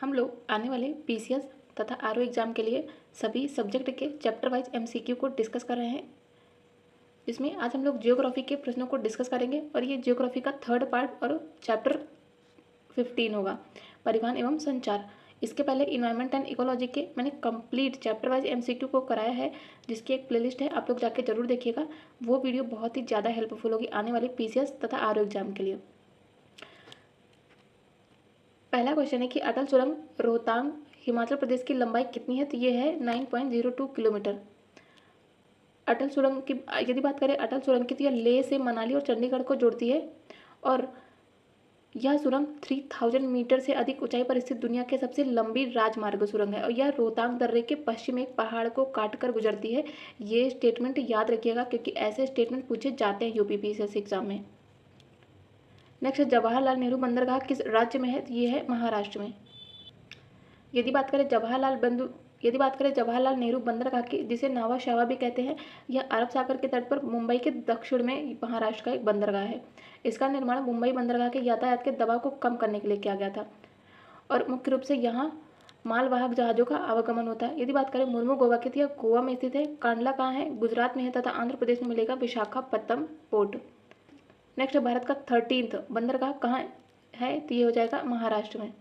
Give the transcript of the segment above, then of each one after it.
हम लोग आने वाले पीसीएस तथा आरओ एग्ज़ाम के लिए सभी सब्जेक्ट के चैप्टर वाइज एमसीक्यू को डिस्कस कर रहे हैं, जिसमें आज हम लोग जियोग्राफी के प्रश्नों को डिस्कस करेंगे और ये जियोग्राफी का थर्ड पार्ट और चैप्टर 15 होगा, परिवहन एवं संचार। इसके पहले इन्वायरमेंट एंड इकोलॉजी के मैंने कंप्लीट चैप्टर वाइज एमसीक्यू को कराया है, जिसकी एक प्लेलिस्ट है, आप लोग जाके जरूर देखिएगा। वो वीडियो बहुत ही ज़्यादा हेल्पफुल होगी आने वाले पीसीएस तथा आरओ एग्ज़ाम के लिए। पहला क्वेश्चन है कि अटल सुरंग रोहतांग हिमाचल प्रदेश की लंबाई कितनी है? तो ये है 9.02 किलोमीटर। अटल सुरंग की यदि बात करें अटल सुरंग की, तो यह लेह से मनाली और चंडीगढ़ को जोड़ती है और यह सुरंग 3000 मीटर से अधिक ऊंचाई पर स्थित दुनिया के सबसे लंबी राजमार्ग सुरंग है और यह रोहतांग दर्रे के पश्चिम में एक पहाड़ को काटकर गुजरती है। ये स्टेटमेंट याद रखिएगा क्योंकि ऐसे स्टेटमेंट पूछे जाते हैं यूपी पीसीएस एग्जाम में। नेक्स्ट, जवाहरलाल नेहरू बंदरगाह किस राज्य में है? तो ये है महाराष्ट्र में। यदि बात करें जवाहरलाल नेहरू बंदरगाह की, जिसे नावा शावा भी कहते हैं, यह अरब सागर के तट पर मुंबई के दक्षिण में महाराष्ट्र का एक बंदरगाह है। इसका निर्माण मुंबई बंदरगाह के यातायात के दबाव को कम करने के लिए किया गया था और मुख्य रूप से यहाँ मालवाहक जहाज़ों का आवागमन होता है। यदि बात करें मुर्मू गोवा की, तो यह गोवा में स्थित है। कांडला कहाँ है? गुजरात में है तथा आंध्र प्रदेश में मिलेगा विशाखापत्तनम पोर्ट। नेक्स्ट, भारत का 13th बंदरगाह कहाँ है? तो ये हो जाएगा महाराष्ट्र में।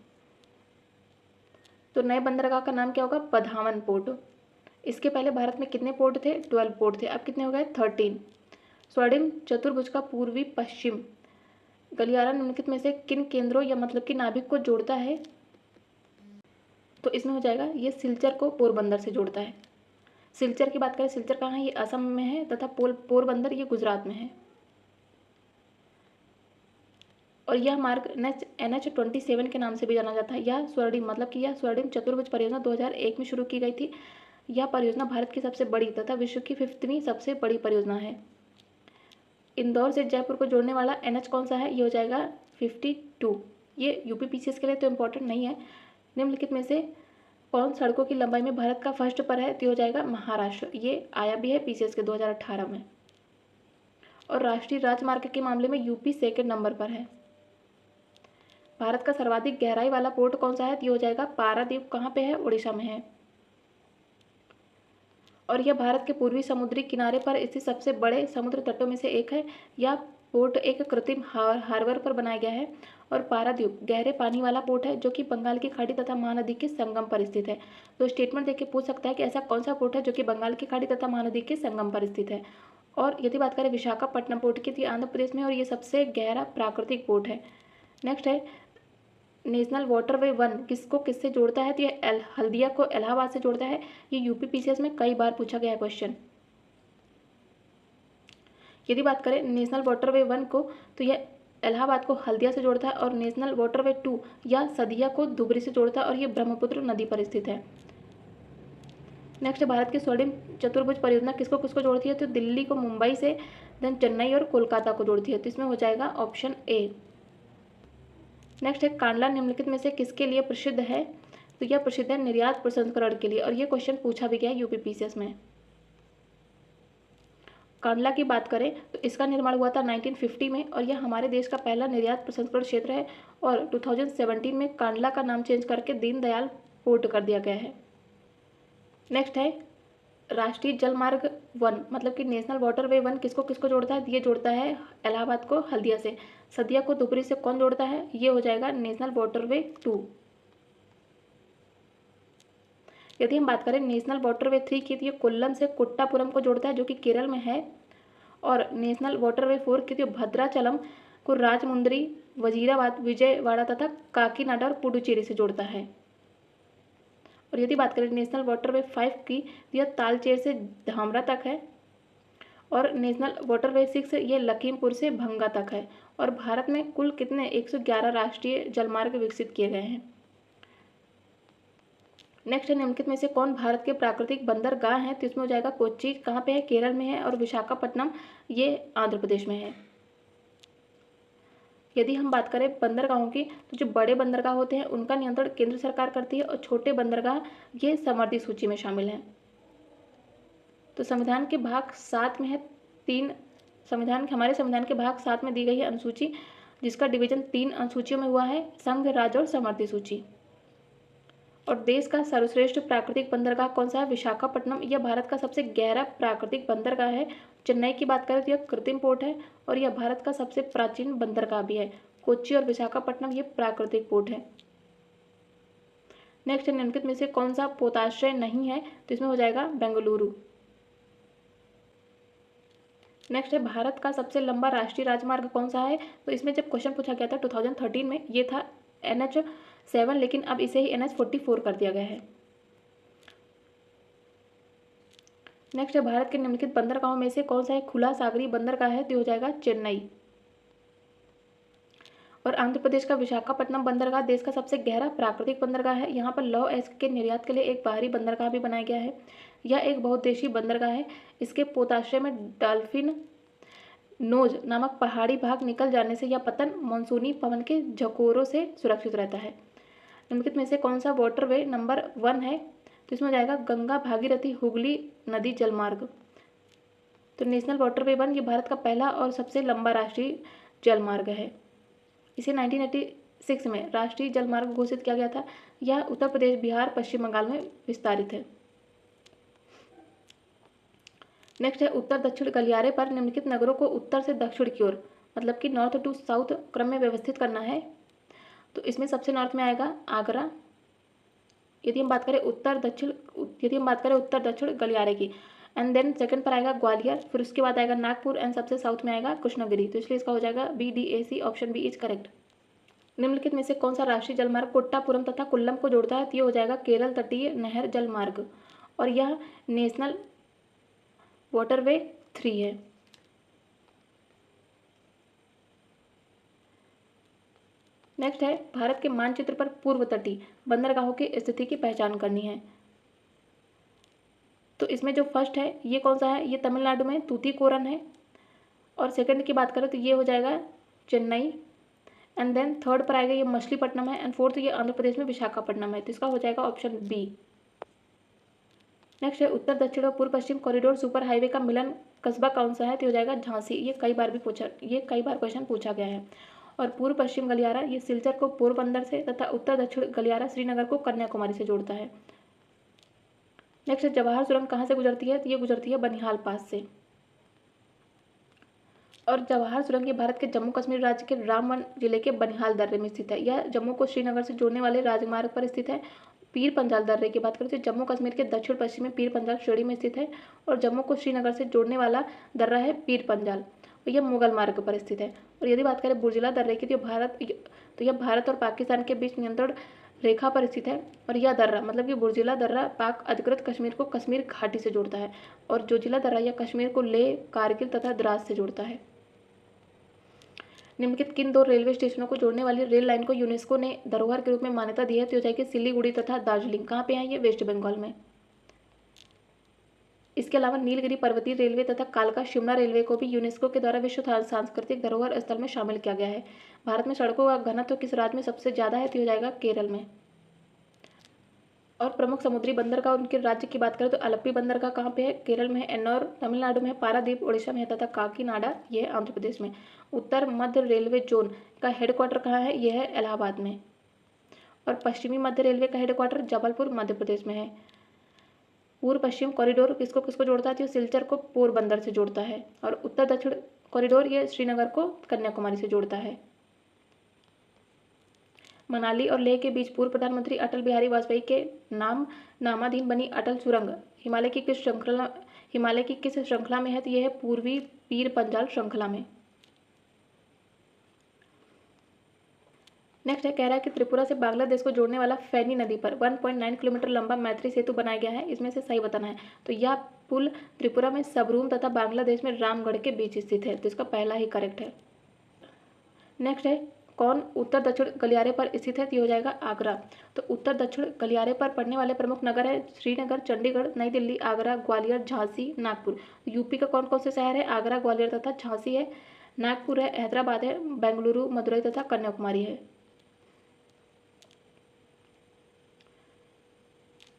तो नए बंदरगाह का नाम क्या होगा? पधावन पोर्ट। इसके पहले भारत में कितने पोर्ट थे? 12 पोर्ट थे, अब कितने हो गए? 13। स्वर्णिम चतुर्भुज का पूर्वी पश्चिम गलियारा निम्नलिखित में से किन केंद्रों या मतलब कि नाभिक को जोड़ता है? तो इसमें हो जाएगा ये सिलचर को पोरबंदर से जोड़ता है। सिलचर की बात करें, सिलचर कहाँ है? ये असम में है तथा पोरबंदर ये गुजरात में है। और यह मार्ग NH-27 के नाम से भी जाना जाता है। यह स्वर्णिम चतुर्भुज परियोजना 2001 में शुरू की गई थी। यह परियोजना भारत की सबसे बड़ी तथा विश्व की 5वीं सबसे बड़ी परियोजना है। इंदौर से जयपुर को जोड़ने वाला NH कौन सा है? ये हो जाएगा 52। ये यूपी पीसीएस के लिए तो इम्पोर्टेंट नहीं है। निम्नलिखित में से कौन सड़कों की लंबाई में भारत का फर्स्ट पर है? तो हो जाएगा महाराष्ट्र। ये आया भी है पीसीएस के 2018 में। और राष्ट्रीय राजमार्ग के मामले में यूपी सेकंड नंबर पर है। भारत का सर्वाधिक गहराई वाला पोर्ट कौन सा है? तो ये हो जाएगा पारादीप। कहाँ पे है? उड़ीसा में है। और यह भारत के पूर्वी समुद्री किनारे पर स्थित सबसे बड़े समुद्र तटों में से एक है। यह पोर्ट एक कृत्रिम हार्बर पर बनाया गया है और पारादीप गहरे पानी वाला पोर्ट है जो कि बंगाल की खाड़ी तथा महानदी के संगम पर स्थित है। तो स्टेटमेंट देख के पूछ सकता है कि ऐसा कौन सा पोर्ट है जो कि बंगाल की खाड़ी तथा महानदी के संगम पर स्थित है। और यदि बात करें विशाखापट्टनम पोर्ट की, तो आंध्र प्रदेश में और ये सबसे गहरा प्राकृतिक पोर्ट है। नेक्स्ट है नेशनल वाटरवे 1 किसको किससे जोड़ता है? तो ये हल्दिया को इलाहाबाद से जोड़ता है। ये यूपी पीसीएस में कई बार पूछा गया है क्वेश्चन। यदि बात करें नेशनल वाटरवे 1 को, तो यह इलाहाबाद को हल्दिया से जोड़ता है और नेशनल वाटरवे 2 या सदिया को धुबरी से जोड़ता है और ये ब्रह्मपुत्र नदी पर स्थित है। नेक्स्ट, भारत की स्वर्णिम चतुर्भुज परियोजना किसको किसको जोड़ती है? तो दिल्ली को मुंबई से, देन चेन्नई और कोलकाता को जोड़ती है। तो इसमें हो जाएगा ऑप्शन ए। नेक्स्ट है कांडला निम्नलिखित में से किसके लिए प्रसिद्ध है? तो यह प्रसिद्ध है निर्यात प्रसंस्करण के लिए और ये क्वेश्चन पूछा भी गया है यूपी पीसीएस में। कांडला की बात करें तो इसका निर्माण हुआ था 1950 में और यह हमारे देश का पहला निर्यात प्रसंस्करण क्षेत्र है और 2017 में कांडला का नाम चेंज करके दीनदयाल पोर्ट कर दिया गया है। नेक्स्ट है राष्ट्रीय जलमार्ग 1 मतलब कि नेशनल वाटरवे 1 किसको किसको जोड़ता है? ये जोड़ता है इलाहाबाद को हल्दिया से। सदिया को धुबरी से कौन जोड़ता है? ये हो जाएगा नेशनल वाटरवे 2। यदि हम बात करें नेशनल वाटरवे 3 की, तो ये कोल्लम से कुट्टापुरम को जोड़ता है जो कि केरल में है। और नेशनल वाटरवे 4 की, तो भद्राचलम को राजमुंद्री, वजीराबाद, विजयवाड़ा तथा काकीनाडा और पुडुचेरी से जोड़ता है। और यदि बात करें नेशनल वाटरवे 5 की, तो यह तालचेर से धामरा तक है। और नेशनल वाटरवे 6 ये लखीमपुर से भंगा तक है। और भारत में कुल कितने 111 राष्ट्रीय जलमार्ग विकसित किए गए हैं। नेक्स्ट है निम्नलिखित में से कौन भारत के प्राकृतिक बंदरगाह हैं? तो इसमें हो जाएगा कोच्चि। कहाँ पे है? केरल में है। और विशाखापट्टनम ये आंध्र प्रदेश में है। यदि हम बात करें बंदरगाहों की, तो जो बड़े बंदरगाह होते हैं उनका नियंत्रण केंद्र सरकार करती है और छोटे बंदरगाह ये समवर्ती सूची में शामिल हैं। तो संविधान के भाग 7 में है हमारे संविधान के भाग 7 में दी गई है अनुसूची, जिसका डिवीजन 3 अनुसूचियों में हुआ है, संघ, राज्य और समवर्ती सूची। और देश का सर्वश्रेष्ठ प्राकृतिक बंदरगाह कौन सा है? विशाखापट्टनम। यह भारत का सबसे गहरा प्राकृतिक बंदरगाह है। चेन्नई की बात करें तो यह कृत्रिम पोर्ट है और यह भारत का सबसे प्राचीन बंदरगाह भी है। कोच्चि और विशाखापट्टनम ये प्राकृतिक पोर्ट है। नेक्स्ट है, निम्नलिखित में से कौन सा पोताश्रय नहीं है? तो इसमें हो जाएगा बेंगलुरु। नेक्स्ट है, भारत का सबसे लंबा राष्ट्रीय राजमार्ग कौन सा है? तो इसमें जब क्वेश्चन पूछा गया था 2013 में, ये था NH7, लेकिन अब इसे ही NH44 कर दिया गया है। नेक्स्ट है, भारत के निम्नलिखित बंदरगाहों में से कौन सा एक खुला सागरीय बंदरगाह है? तो हो जाएगा चेन्नई। और आंध्र प्रदेश का विशाखापट्टनम बंदरगाह देश का सबसे गहरा प्राकृतिक बंदरगाह है। यहाँ पर लौह अयस्क के निर्यात के लिए एक बाहरी बंदरगाह भी बनाया गया है। यह एक बहुउद्देशीय बंदरगाह है। इसके पोताश्रय में डॉल्फिन नोज नामक पहाड़ी भाग निकल जाने से या पतन मानसूनी पवन के झकोरों से सुरक्षित रहता है। निम्नलिखित में से कौन सा वाटरवे नंबर 1 है? तो इसमें हो जाएगा गंगा भागीरथी हुगली नदी जलमार्ग। तो नेशनल वाटरवे 1 ये भारत का पहला और सबसे लंबा राष्ट्रीय जलमार्ग है। इसे 1986 में राष्ट्रीय जलमार्ग घोषित किया गया था। यह उत्तर प्रदेश, बिहार, पश्चिम बंगाल में विस्तारित है। नेक्स्ट है, उत्तर दक्षिण गलियारे पर निम्नलिखित नगरों को उत्तर से दक्षिण की ओर, मतलब कि नॉर्थ टू साउथ क्रम में व्यवस्थित करना है। तो इसमें सबसे नॉर्थ में आएगा आगरा। यदि हम बात करें उत्तर दक्षिण गलियारे की, एंड देन सेकंड पर आएगा ग्वालियर, फिर उसके बाद आएगा नागपुर, एंड सबसे साउथ में आएगा कृष्णगिरी। तो इसलिए इसका हो जाएगा BDAC, option B is correct. निम्नलिखित में से कौन सा राष्ट्रीय जलमार्ग कोट्टापुरम तथा कुल्लम को जोड़ता है? तो ये हो जाएगा केरल तटीय नहर जलमार्ग, और यह नेशनल वाटरवे 3 है। नेक्स्ट है, भारत के मानचित्र पर पूर्व तटीय बंदरगाहों की स्थिति की पहचान करनी है। तो इसमें जो फर्स्ट है ये कौन सा है? ये तमिलनाडु में तूतीकोरन है। और सेकंड की बात करें तो ये हो जाएगा चेन्नई, एंड देन थर्ड पर आएगा ये मछलीपट्टनम है, एंड फोर्थ ये आंध्र प्रदेश में विशाखापट्टनम है। तो इसका हो जाएगा ऑप्शन बी। नेक्स्ट है, उत्तर दक्षिण और पूर्व पश्चिम कॉरिडोर सुपर हाईवे का मिलन कस्बा कौन सा है? तो हो जाएगा झांसी। ये कई बार क्वेश्चन पूछा गया है। और पूर्व पश्चिम गलियारा ये सिलचर को पोरबंदर से तथा उत्तर दक्षिण गलियारा श्रीनगर को कन्याकुमारी से जोड़ता है। नेक्स्ट है, जवाहर सुरंग कहाँ से गुजरती है? तो ये गुजरती है बनिहाल पास से। और जवाहर सुरंग ये भारत के जम्मू कश्मीर राज्य के रामबन जिले के बनिहाल दर्रे में स्थित है। यह जम्मू को श्रीनगर से जोड़ने वाले राजमार्ग पर स्थित है। पीर पंजाल दर्रे की बात करें तो जम्मू कश्मीर के दक्षिण पश्चिम में पीर पंजाल श्रेणी में स्थित है, और जम्मू को श्रीनगर से जोड़ने वाला दर्रा है पीर पंजाल, और यह मुगल मार्ग पर स्थित है। और यदि बात करें बुर्जिला दर्रे की, तो यह भारत और पाकिस्तान के बीच नियंत्रण रेखा पर स्थित है। और यह दर्रा, मतलब कि बुर्जिला दर्रा, पाक अधिकृत कश्मीर को कश्मीर घाटी से जोड़ता है, और जोजिला दर्रा यह कश्मीर को लेह, कारगिल तथा द्रास से जोड़ता है। निम्नलिखित किन 2 रेलवे स्टेशनों को जोड़ने वाली रेल लाइन को यूनेस्को ने धरोहर के रूप में मान्यता दी है? तो हो जाएगी सिलीगुड़ी तथा दार्जिलिंग। कहाँ पे है ये? वेस्ट बंगाल में। इसके अलावा नीलगिरी पर्वतीय रेलवे तथा कालका शिमला रेलवे को भी यूनेस्को के द्वारा विश्व सांस्कृतिक धरोहर स्थल में शामिल किया गया है। भारत में सड़कों का घनत्व किस राज्य में सबसे ज्यादा है? तो हो जाएगा केरल में। और प्रमुख समुद्री बंदरगाह उनके राज्य की बात करें तो अलप्पी बंदरगाह कहाँ पे है? केरल में है। एन्नौर तमिलनाडु में है। पारादीप उड़ीसा में है, तथा काकीनाडा ये है आंध्र प्रदेश में। उत्तर मध्य रेलवे जोन का हेडक्वार्टर कहाँ है? यह है इलाहाबाद में। और पश्चिमी मध्य रेलवे का हेडक्वार्टर जबलपुर मध्य प्रदेश में है। पूर्व पश्चिम कॉरिडोर किसको किसको जोड़ता है? तो सिलचर को पोरबंदर से जोड़ता है। और उत्तर दक्षिण कॉरिडोर ये श्रीनगर को कन्याकुमारी से जोड़ता है। मनाली और लेह के बीच पूर्व प्रधानमंत्री अटल बिहारी वाजपेयी के नामाधीन बनी अटल सुरंग हिमालय की किस श्रृंखला में है? तो यह है पूर्वी पीर पंजाल श्रृंखला में। नेक्स्ट है, कह रहा है कि त्रिपुरा से बांग्लादेश को जोड़ने वाला फैनी नदी पर 1.9 किलोमीटर लंबा मैत्री सेतु बनाया गया है। इसमें से सही बताना है। तो यह पुल त्रिपुरा में सबरूम तथा बांग्लादेश में रामगढ़ के बीच स्थित है। तो इसका पहला ही करेक्ट है। नेक्स्ट है, कौन उत्तर दक्षिण गलियारे पर स्थित है? तो हो जाएगा आगरा। तो उत्तर दक्षिण गलियारे पर पड़ने वाले प्रमुख नगर है श्रीनगर, चंडीगढ़, नई दिल्ली, आगरा, ग्वालियर, झांसी, नागपुर। यूपी का कौन कौन से शहर है? आगरा, ग्वालियर तथा झांसी है। नागपुर है, हैदराबाद है, बेंगलुरु, मदुरई तथा कन्याकुमारी है।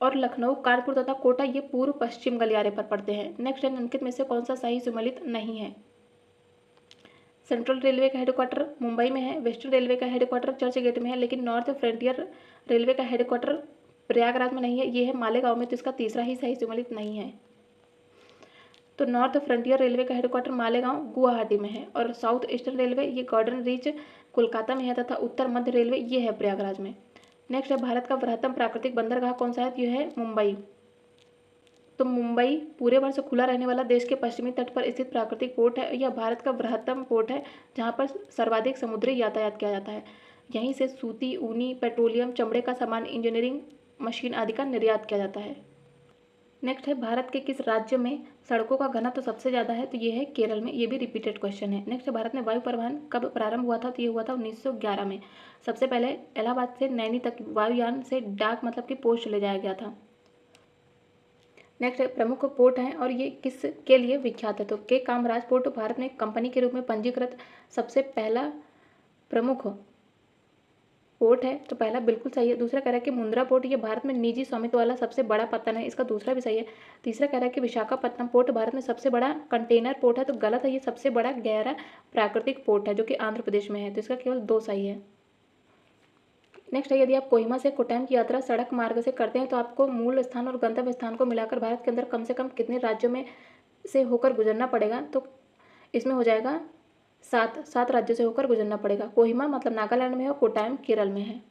और लखनऊ, कानपुर तथा कोटा ये पूर्व पश्चिम गलियारे पर पड़ते हैं। नेक्स्ट है, निम्नलिखित में से कौन सा सही सुमेलित नहीं है? सेंट्रल रेलवे का हेडक्वार्टर मुंबई में है। वेस्टर्न रेलवे का हेडक्वार्टर चर्च गेट में है, लेकिन नॉर्थ फ्रंटियर रेलवे का हेडक्वार्टर प्रयागराज में नहीं है, ये है मालेगांव में, तो इसका तीसरा ही सही सम्मिलित नहीं है। तो नॉर्थ फ्रंटियर रेलवे का हेडक्वार्टर मालेगांव गुवाहाटी में है, और साउथ ईस्टर्न रेलवे ये गॉर्डन रीच कोलकाता में है, तथा उत्तर मध्य रेलवे ये है प्रयागराज में। नेक्स्ट है भारत का वृहत्तम प्राकृतिक बंदरगाह कौन सा है, यह है मुंबई। तो मुंबई पूरे वर्ष खुला रहने वाला देश के पश्चिमी तट पर स्थित प्राकृतिक पोर्ट है। यह भारत का वृहत्तम पोर्ट है जहां पर सर्वाधिक समुद्री यातायात किया जाता है। यहीं से सूती, ऊनी, पेट्रोलियम, चमड़े का सामान, इंजीनियरिंग मशीन आदि का निर्यात किया जाता है। नेक्स्ट है भारत के किस राज्य में सड़कों का घनत्व तो सबसे ज़्यादा है, तो ये है केरल में। ये भी रिपीटेड क्वेश्चन है। नेक्स्ट है भारत में वायु परिवहन कब प्रारंभ हुआ था, तो ये हुआ था 1911 में। सबसे पहले इलाहाबाद से नैनी तक वायुयान से डाक मतलब कि पोस्ट ले जाया गया था। नेक्स्ट है प्रमुख पोर्ट हैं और ये किस के लिए विख्यात है, तो के कामराज पोर्ट भारत में कंपनी के रूप में पंजीकृत सबसे पहला प्रमुख पोर्ट है, तो पहला बिल्कुल सही है। दूसरा कह रहा है कि मुंद्रा पोर्ट ये भारत में निजी स्वामित्व वाला सबसे बड़ा पत्तन है, इसका दूसरा भी सही है। तीसरा कह रहा है कि विशाखापट्टनम पोर्ट भारत में सबसे बड़ा कंटेनर पोर्ट है, तो गलत है, ये सबसे बड़ा गहरा प्राकृतिक पोर्ट है जो कि आंध्र प्रदेश में है, तो इसका केवल 2 सही है। नेक्स्ट है यदि आप कोहिमा से कोट्टायम की यात्रा सड़क मार्ग से करते हैं तो आपको मूल स्थान और गंतव्य स्थान को मिलाकर भारत के अंदर कम से कम कितने राज्यों में से होकर गुजरना पड़ेगा, तो इसमें हो जाएगा 7 राज्यों से होकर गुजरना पड़ेगा। कोहिमा मतलब नागालैंड में है और कोट्टायम केरल में है।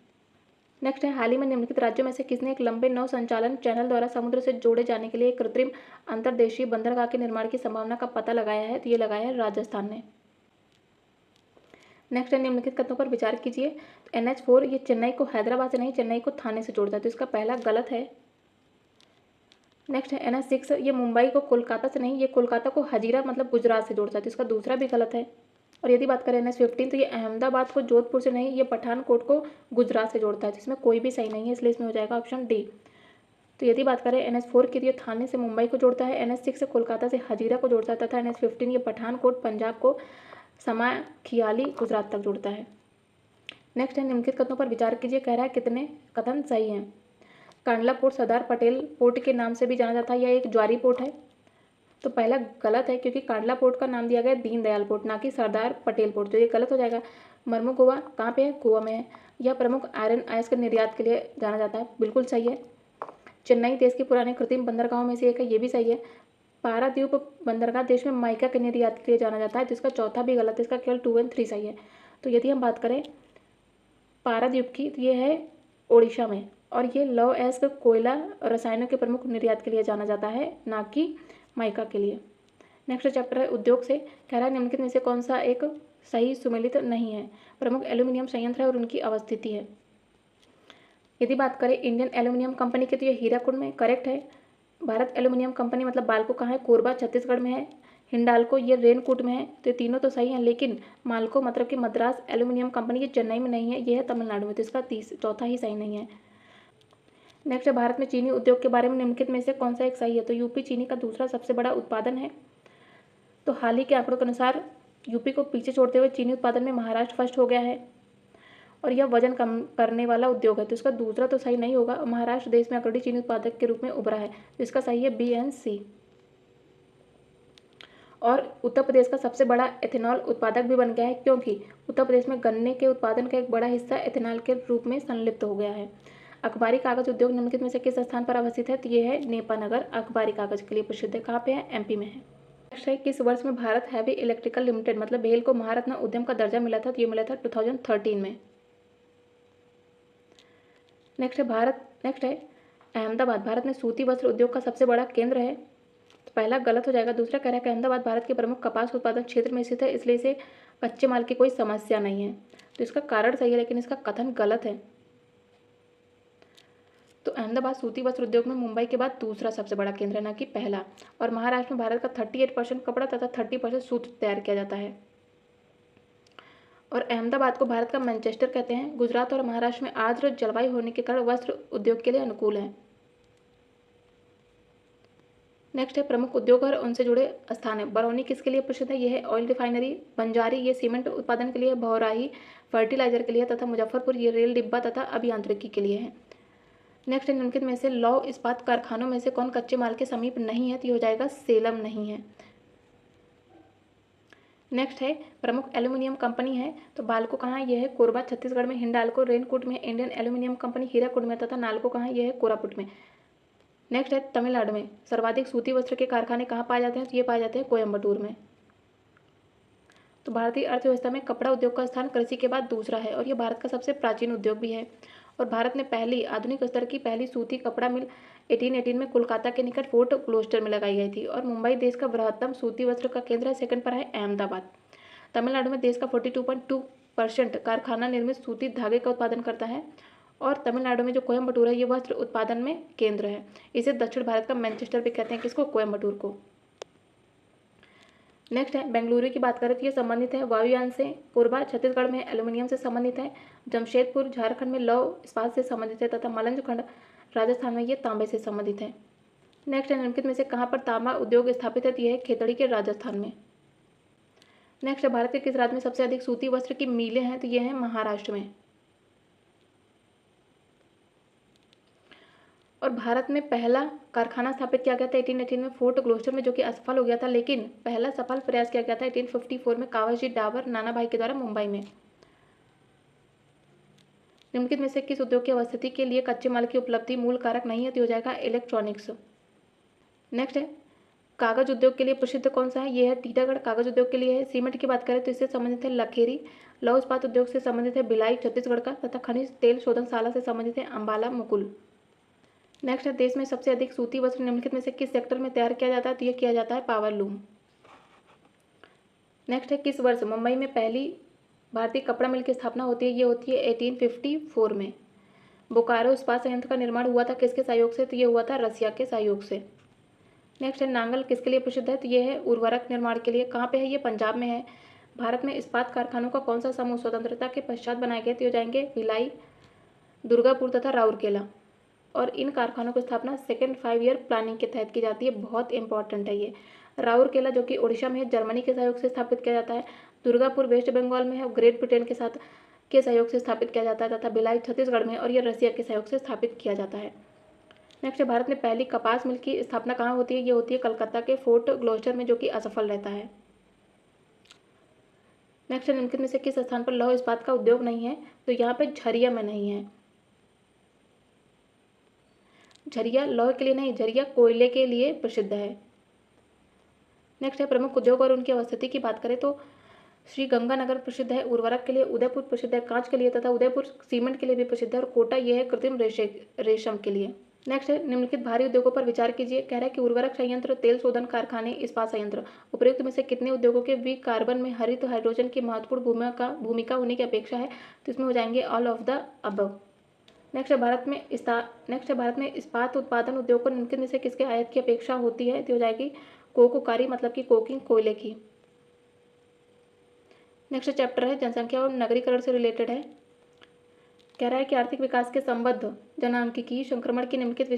नेक्स्ट है हाल ही में निम्नलिखित राज्यों में से किसने एक लंबे नौ संचालन चैनल द्वारा समुद्र से जोड़े जाने के लिए एक कृत्रिम अंतर्देशीय बंदरगाह के निर्माण की संभावना का पता लगाया है, तो ये लगाया है राजस्थान ने। नेक्स्ट है निम्नलिखित कथनों पर विचार कीजिए। तो NH4 ये चेन्नई को हैदराबाद से नहीं, चेन्नई को थाने से जोड़ता है, तो इसका पहला गलत है। नेक्स्ट है NH6 ये मुंबई को कोलकाता से नहीं, ये कोलकाता को हजीरा मतलब गुजरात से जोड़ता है, तो इसका दूसरा भी गलत है। और यदि बात करें NH15 तो ये अहमदाबाद को जोधपुर से नहीं, ये पठानकोट को गुजरात से जोड़ता है, जिसमें कोई भी सही नहीं है, इसलिए इसमें हो जाएगा ऑप्शन डी। तो यदि बात करें NH4 की तो ये थाने से मुंबई को जोड़ता है, NH6 से कोलकाता से हजीरा को जोड़ता है, तथा NH15 ये पठानकोट पंजाब को समाखियाली गुजरात तक जोड़ता है। नेक्स्ट है निम्नलिखित कथनों पर विचार कीजिए। कह रहा है कितने कथन सही हैं। कांडला पोर्ट सरदार पटेल पोर्ट के नाम से भी जाना जाता है, यह एक ज्वारी पोर्ट है, तो पहला गलत है क्योंकि कांडला पोर्ट का नाम दिया गया दीनदयाल पोर्ट, ना कि सरदार पटेल पोर्ट, तो ये गलत हो जाएगा। मरमू गोवा कहाँ पे है, गोवा में है। यह प्रमुख आयरन आयस के निर्यात के लिए जाना जाता है, बिल्कुल सही है। चेन्नई देश के पुराने कृत्रिम बंदरगाहों में से एक है, ये भी सही है। पारादीप बंदरगाह देश में माइका के निर्यात के लिए जाना जाता है, जिसका चौथा भी गलत है, इसका केवल 2 और 3 सही है। तो यदि हम बात करें पारादीप की तो ये है ओडिशा में, और ये लौह अयस्क कोयला रसायनों के प्रमुख निर्यात के लिए जाना जाता है, ना कि माइका के लिए। नेक्स्ट चैप्टर है उद्योग से। कह रहा है निम्नलिखित में से कौन सा एक सही सुमेलित नहीं है। प्रमुख एल्यूमिनियम संयंत्र है और उनकी अवस्थिति है। यदि बात करें इंडियन एल्यूमिनियम कंपनी की तो ये हीराकुंड में करेक्ट है। भारत एल्यूमिनियम कंपनी मतलब बाल्को कहाँ है, कोरबा छत्तीसगढ़ में है। हिंडाल्को ये रेनकूट में है, तो ये तीनों तो सही हैं, लेकिन माल्को मतलब कि मद्रास एल्यूमिनियम कंपनी ये चेन्नई में नहीं है, ये है तमिलनाडु में, तो इसका चौथा ही सही नहीं है। नेक्स्ट है भारत में चीनी उद्योग के बारे में निम्नलिखित में से कौन सा एक सही है, तो यूपी चीनी का दूसरा सबसे बड़ा उत्पादन है। तो हाल ही के आंकड़ों के अनुसार यूपी को पीछे छोड़ते हुए चीनी उत्पादन में महाराष्ट्र फर्स्ट हो गया है, और यह वजन कम करने वाला उद्योग है, तो इसका दूसरा तो सही नहीं होगा। महाराष्ट्र देश में अग्रणी चीनी उत्पादक के रूप में उभरा है, तो इसका सही है बी एंड सी। और उत्तर प्रदेश का सबसे बड़ा एथेनॉल उत्पादक भी बन गया है, क्योंकि उत्तर प्रदेश में गन्ने के उत्पादन का एक बड़ा हिस्सा एथेनॉल के रूप में संलिप्त हो गया है। अखबारी कागज उद्योग निम्नलिखित में से किस स्थान पर अवस्थित है, तो ये है नेपानगर, अखबारी कागज के लिए प्रसिद्ध है। कहाँ पे है, MP में है। नेक्स्ट है किस वर्ष में भारत हैवी इलेक्ट्रिकल लिमिटेड मतलब भेल को महारत्न उद्यम का दर्जा मिला था, तो ये मिला था 2013 में। नेक्स्ट है अहमदाबाद भारत में सूती वस्त्र उद्योग का सबसे बड़ा केंद्र है, तो पहला गलत हो जाएगा। दूसरा कह रहा है कि अहमदाबाद भारत के प्रमुख कपास उत्पादन क्षेत्र में स्थित है, इसलिए इसे कच्चे माल की कोई समस्या नहीं है, तो इसका कारण सही है, लेकिन इसका कथन गलत है। तो अहमदाबाद सूती वस्त्र उद्योग में मुंबई के बाद दूसरा सबसे बड़ा केंद्र है, ना कि पहला। और महाराष्ट्र में भारत का 38% कपड़ा तथा 30% सूत तैयार किया जाता है। और अहमदाबाद को भारत का मैनचेस्टर कहते हैं। गुजरात और महाराष्ट्र में आर्द्र जलवायु होने के कारण वस्त्र उद्योग के लिए अनुकूल है। नेक्स्ट है प्रमुख उद्योग और उनसे जुड़े स्थान है। बरौनी किसके लिए प्रसिद्ध है, यह है ऑयल रिफाइनरी। बंजारी ये सीमेंट उत्पादन के लिए, भौराही फर्टिलाइजर के लिए, तथा मुजफ्फरपुर ये रेल डिब्बा तथा अभियांत्रिकी के लिए है। नेक्स्ट है निम्नलिखित में से लौह इस्पात कारखानों में से कौन कच्चे माल के समीप नहीं है, तो ये हो जाएगा सेलम नहीं है। नेक्स्ट है प्रमुख एल्यूमिनियम कंपनी है, तो बाल्को कहाँ है, यह है कोरबा छत्तीसगढ़ में, हिंडाल्को रेनकूट में, इंडियन एल्यूमिनियम कंपनी हीराकुड में तथा नाल्को कहाँ है, यह है कोरापुट में। नेक्स्ट है तमिलनाडु में सर्वाधिक सूती वस्त्र के कारखाने कहाँ पाए जाते हैं, तो ये पाए जाते हैं कोयम्बटूर में। तो भारतीय अर्थव्यवस्था में कपड़ा उद्योग का स्थान कृषि के बाद दूसरा है और यह भारत का सबसे प्राचीन उद्योग भी है। और भारत ने पहली आधुनिक स्तर की पहली सूती कपड़ा मिल 1818 में कोलकाता के निकट फोर्ट ग्लोस्टर में लगाई गई थी। और मुंबई देश का बृहत्तम सूती वस्त्र का केंद्र है, सेकंड पर है अहमदाबाद। तमिलनाडु में देश का 42.2% कारखाना निर्मित सूती धागे का उत्पादन करता है। और तमिलनाडु में जो कोयम्बटूर है ये वस्त्र उत्पादन में केंद्र है। इसे दक्षिण भारत का मैनचेस्टर भी कहते हैं, किसको, कोयम्बटूर को। नेक्स्ट है बेंगलुरु की बात करें तो ये संबंधित है वायुयान से, कोरबा छत्तीसगढ़ में एल्यूमिनियम से संबंधित है, जमशेदपुर झारखंड में लौह इस्पात से संबंधित है तथा मलंजखंड राजस्थान में ये तांबे से संबंधित है। नेक्स्ट है निम्नलिखित में से कहाँ पर तांबा उद्योग स्थापित है, तो यह है खेतड़ी के राजस्थान में। नेक्स्ट है भारत के किस राज्य में सबसे अधिक सूती वस्त्र की मिलें हैं, तो यह है महाराष्ट्र में। और भारत में पहला कारखाना स्थापित किया गया था 1818 में फोर्ट ग्लोस्टर में, जो कि असफल हो गया था, लेकिन पहला सफल प्रयास किया गया था 1854 में कावसजी डाबर नाना भाई के द्वारा मुंबई में। निम्नलिखित में से किस उद्योग की अवस्थिति के लिए कच्चे माल की उपलब्धि मूल कारक नहीं है, तो हो जाएगा इलेक्ट्रॉनिक्स। नेक्स्ट है कागज उद्योग के लिए प्रसिद्ध कौन सा है, यह है टीटागढ़ कागज उद्योग के लिए है। सीमेंट की बात करें तो इससे संबंधित है लखेरी। लौह इस्पात उद्योग से संबंधित है भिलाई छत्तीसगढ़ का तथा खनिज तेल शोधनशाला से संबंधित है अंबाला मुकुल। नेक्स्ट है देश में सबसे अधिक सूती वस्त्र निम्नलिखित में से किस सेक्टर में तैयार किया जाता है, तो यह किया जाता है पावर लूम। नेक्स्ट है किस वर्ष मुंबई में पहली भारतीय कपड़ा मिल की स्थापना होती है, ये होती है 1854 में। बोकारो इस्पात संयंत्र का निर्माण हुआ था किसके सहयोग से, तो ये हुआ था रसिया के सहयोग से। नेक्स्ट है नांगल किसके लिए प्रसिद्ध है, तो ये है उर्वरक निर्माण के लिए। कहाँ पे है, ये पंजाब में है। भारत में इस्पात कारखानों का कौन सा समूह स्वतंत्रता के पश्चात बनाए गए, तो हो जाएंगे भिलाई, दुर्गापुर तथा राउरकेला। और इन कारखानों की स्थापना सेकेंड 5 ईयर प्लानिंग के तहत की जाती है, बहुत इंपॉर्टेंट है ये। राउरकेला जो कि उड़ीसा में है, जर्मनी के सहयोग से स्थापित किया जाता है। दुर्गापुर वेस्ट बंगाल में है और ग्रेट ब्रिटेन के साथ के सहयोग से स्थापित किया जाता है तथा भिलाई छत्तीसगढ़ में और यह रसिया के सहयोग से स्थापित किया जाता है। नेक्स्ट है भारत में पहली कपास मिल की स्थापना कहाँ होती है, ये होती है कलकत्ता के फोर्ट ग्लोस्टर में, जो कि असफल रहता है। नेक्स्ट है निम्नलिखित में से किस स्थान पर लौह इस्पात का उद्योग नहीं है, तो यहाँ पे झरिया में नहीं है। झरिया लौह के लिए नहीं, झरिया कोयले के लिए प्रसिद्ध है। नेक्स्ट है प्रमुख उद्योग और उनकी अवस्थिति की बात करें तो श्री गंगानगर प्रसिद्ध है उर्वरक के लिए, उदयपुर प्रसिद्ध है कांच के लिए तथा उदयपुर सीमेंट के लिए भी प्रसिद्ध है और कोटा यह है कृत्रिम रेशम के लिए। नेक्स्ट है निम्नलिखित भारी उद्योगों पर विचार कीजिए। कह रहा है कि उर्वरक संयंत्र, तेल शोधन कारखाने, इस्पात संयंत्र। उपयुक्त में से कितने उद्योगों के कार्बन में हरित हाइड्रोजन की महत्वपूर्ण भूमिका होने की अपेक्षा है, तो इसमें हो जाएंगे all of the above. Next है भारत में इस्पात उत्पादन उद्योग को निम्नलिखित में से किसके आयात की अपेक्षा होती है, तो हो जाएगी कोकोकारी मतलब कि कोकिंग कोयले की। नेक्स्ट चैप्टर है जनसंख्या और नगरीकरण से रिलेटेड है। कह रहा है कि आर्थिक विकास के संबद्ध जनांकिकी संक्रमण की निम्नलिखित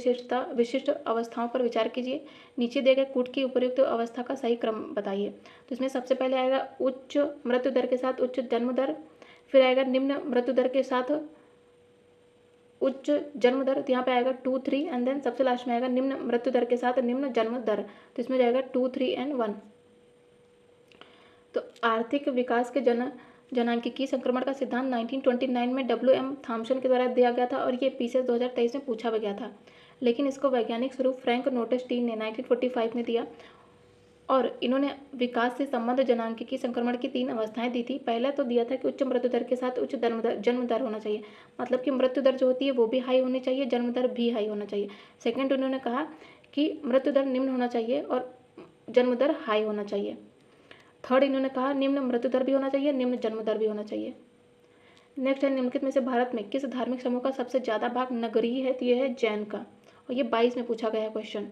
विशिष्ट अवस्थाओं पर विचार कीजिए। नीचे दिए गए कूट की उपयुक्त अवस्था का सही क्रम बताइए। तो इसमें सबसे पहले आएगा उच्च मृत्यु दर के साथ उच्च जन्म दर, फिर आएगा निम्न मृत्यु दर के साथ उच्च जन्म दर, तो यहाँ पे आएगा 2, 3 एंड देन सबसे लास्ट में आएगा निम्न मृत्यु दर के साथ निम्न जन्म दर, तो इसमें जाएगा 2, 3 एंड 1। तो आर्थिक विकास के जनांकिकी संक्रमण का सिद्धांत 1929 में WM थॉम्सन के द्वारा दिया गया था और ये पीसीएस 2023 में पूछा गया था, लेकिन इसको वैज्ञानिक स्वरूप फ्रैंक नोटेस्टीन ने 1945 में दिया। और इन्होंने विकास से संबंध जनांकिकी संक्रमण की 3 अवस्थाएं दी थी। पहला तो दिया था कि उच्च मृत्यु दर के साथ उच्च जन्म दर होना चाहिए, मतलब कि मृत्यु दर जो होती है वो भी हाई होनी चाहिए, जन्म दर भी हाई होना चाहिए। सेकंड उन्होंने कहा कि मृत्यु दर निम्न होना चाहिए और जन्म दर हाई होना चाहिए। थर्ड इन्होंने कहा निम्न मृत्यु दर भी होना चाहिए, निम्न जन्म दर भी होना चाहिए। नेक्स्ट है निम्नलिखित में से भारत में किस धार्मिक समूह का सबसे ज़्यादा भाग नगरीय है, तो यह है जैन का, और ये 22 में पूछा गया क्वेश्चन।